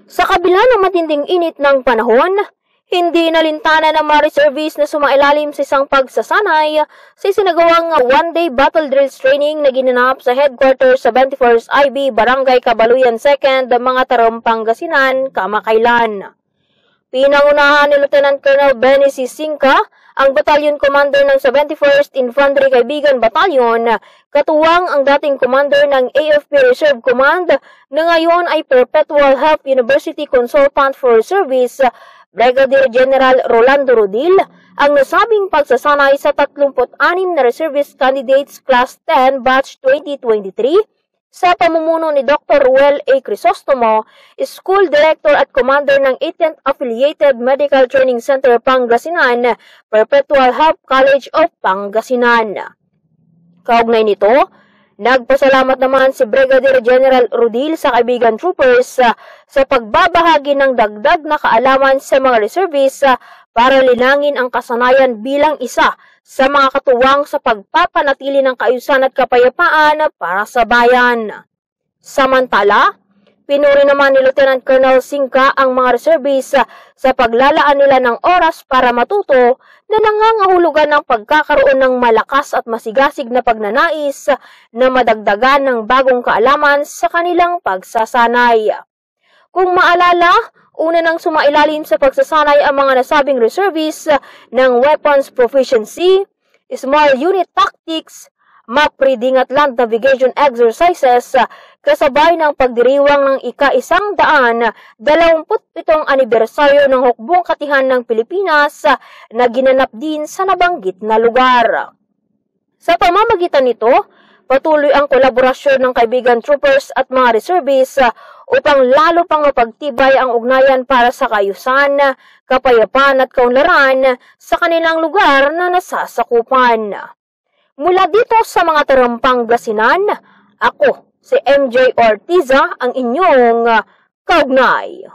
Sa kabila ng matinding init ng panahon, hindi nalintana ng mga reservists na sumailalim sa isang pagsasanay sa isinagawang one-day battle drills training na ginanap sa headquarters sa 21st IB Barangay Cabaluyan 2nd, mga Tarong, Pangasinan, kamakailan. Pinangunahan ni Lieutenant Colonel Benny C. Singka, ang battalion commander ng 71st Infantry Kaibigan Battalion, katuwang ang dating commander ng AFP Reserve Command na ngayon ay Perpetual Health University Consultant for Service, Brigadier General Rolando Rodil, ang nasabing pagsasanay sa 36 na reservist candidates Class 10 Batch 2023 sa pamumuno ni Dr. Ruel A. Crisostomo, School Director at Commander ng 18th Affiliated Medical Training Center, Pangasinan, Perpetual Health College of Pangasinan. Kaugnay nito, nagpasalamat naman si Brigadier General Rodil sa kaibigan troopers sa pagbabahagi ng dagdag na kaalaman sa mga reservists para linangin ang kasanayan bilang isa sa mga katuwang sa pagpapanatili ng kaayusan at kapayapaan para sa bayan. Samantala, pinuri naman ni Lieutenant Colonel Singka ang mga reservists sa paglalaan nila ng oras para matuto na nangangahulugan ng pagkakaroon ng malakas at masigasig na pagnanais na madagdagan ng bagong kaalaman sa kanilang pagsasanay. Kung maalala, una nang sumailalim sa pagsasanay ang mga nasabing reservists ng weapons proficiency, small unit tactics, map reading at land navigation exercises kasabay ng pagdiriwang ng ika-127 anibersaryo ng Hukbong Katihan ng Pilipinas na ginanap din sa nabanggit na lugar. Sa pamamagitan nito, patuloy ang kolaborasyon ng kaibigan troopers at mga reservists upang lalo pang mapagtibay ang ugnayan para sa kaayusan, kapayapaan at kaunlaran sa kanilang lugar na nasasakupan. Mula dito sa mga Tarong, Pangasinan, ako si MJ Ortiza, ang inyong kaugnay.